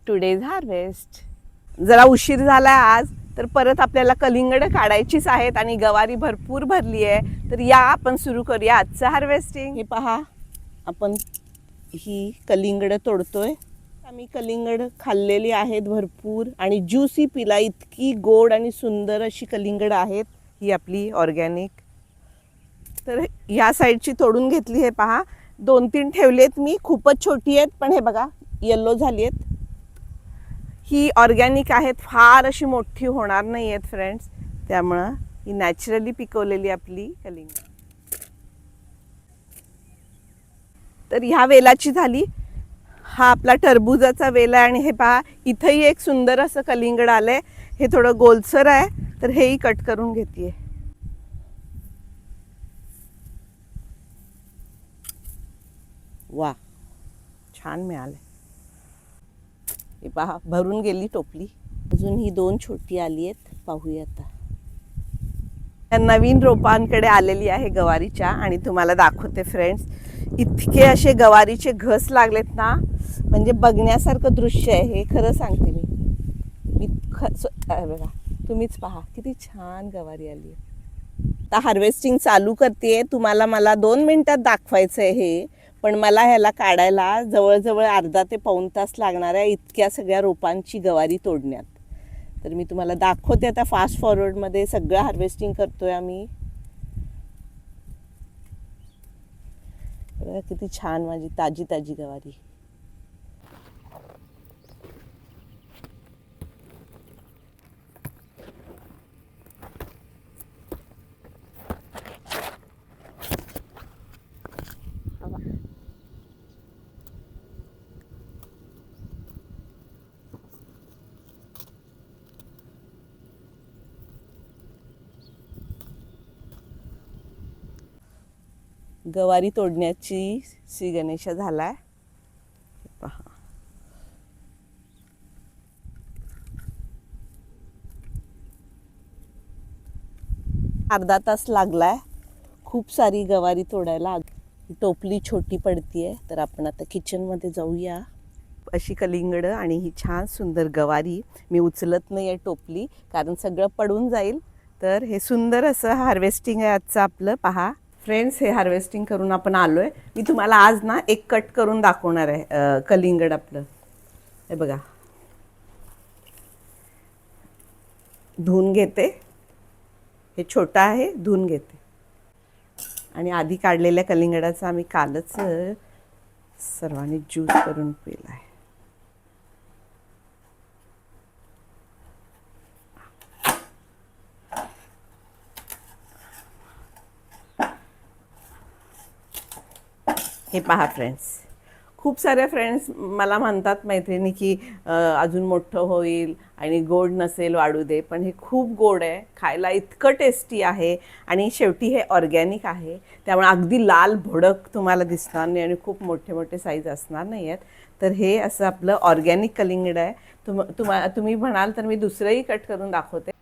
Today's harvest. जरा उशीर झाला आज, तर परत आपल्याला कलिंगड काढायचीच आहेत आणि गवारी भरपूर भरली आहे. तर या आपण सुरू करूया आजचं हार्वेस्टिंग. हे पहा, आपण ही कलिंगड तोडतोय. आम्ही कलिंगड खाल्लेली आहेत भरपूर आणि ज्यूसी पिला, इतकी गोड आणि सुंदर अशी कलिंगड आहेत. ही आपली ऑर्गॅनिक. तर ह्या साईडची तोडून घेतली. हे पहा, 2-3 ठेवलेत मी, खूपच छोटी आहेत, पण हे बघा येल्लो झाली आहेत. ही ऑर्गॅनिक आहेत, फार अशी मोठी होणार नाही आहेत फ्रेंड्स, त्यामुळं ही नॅचरली पिकवलेली आपली कलिंगड. तर ह्या वेलाची झाली. हा आपला टरबुजाचा वेल आहे आणि हे पहा इथंही एक सुंदर असं कलिंगड आलंय. हे थोडं गोलसर आहे, तर हेही कट करून घेते. वा, छान मिळाले. हे पहा, भरून गेली टोपली. अजून ही 2 छोटी आली आहेत, पाहूया आता. नवीन रोपांकडे आलेली आहे गवारीच्या आणि तुम्हाला दाखवते फ्रेंड्स. इतके असे गवारीचे घस लागलेत ना, म्हणजे बघण्यासारखं दृश्य आहे हे, खरं सांगते मी. बघा, तुम्हीच पहा किती छान गवारी आली आहे. आता हार्वेस्टिंग चालू करते. तुम्हाला मला 2 मिनिटात दाखवायचं आहे हे, पण मला ह्याला काढायला जवळजवळ अर्धा ते पाऊण तास लागणार आहे, इतक्या सगळ्या रोपांची गवारी तोडण्यात. तर मी तुम्हाला दाखवते आता. फास्ट फॉरवर्डमध्ये सगळं हार्वेस्टिंग करतोय आम्ही. किती छान माझी ताजी ताजी गवारी. गवारी तोडण्याची श्री गणेशा झालाय. पहा, अर्धा तास लागलाय खूप सारी गवारी तोडायला. टोपली छोटी पडतीये, तर आपण आता किचनमध्ये जाऊया. अशी कलिंगड आणि ही छान सुंदर गवारी मी उचलत नाही आहे टोपली, कारण सगळं पडून जाईल. तर हे सुंदर असं हार्वेस्टिंग आहे आजचं आपलं. पहा फ्रेंड्स, हे हार्वेस्टिंग करून आपण आलो आहे. मी तुम्हाला आज ना एक कट करून दाखवणार आहे कलिंगड आपलं. हे बघा, धुवून घेते. हे छोटं आहे, धुवून घेते. आणि आधी काढलेल्या कलिंगडाचा आम्ही कालच सर्वांनी ज्यूस करून पिला आहे. हे पहा फ्रेंड्स, खूप साऱ्या फ्रेंड्स मला म्हणतात मैत्रिणी की अजून मोठं होईल आणि गोड नसेल, वाढू दे. पण हे खूप गोड आहे, खायला इतकं टेस्टी आहे. आणि शेवटी हे ऑर्गॅनिक आहे, त्यामुळे अगदी लाल भडक तुम्हाला दिसणार नाही आणि खूप मोठे मोठे साईज असणार नाही आहेत. तर हे असं आपलं ऑर्गॅनिक कलिंगड आहे. तुम्ही म्हणाल तर मी दुसरंही कट करून दाखवते.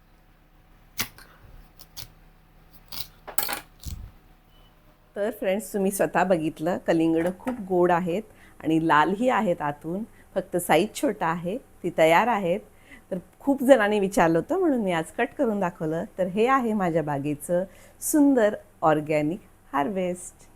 तर फ्रेंड्स, तुम्ही स्वतः बघितलं, कलिंगड खूप गोड आहेत आणि लालही आहेत आतून. फक्त साईज छोटा आहे, ती तयार आहेत. तर खूप जणांनी विचारलं होतं, म्हणून मी आज कट करून दाखवलं. तर हे आहे माझ्या बागेचं सुंदर ऑर्गॅनिक हार्वेस्ट.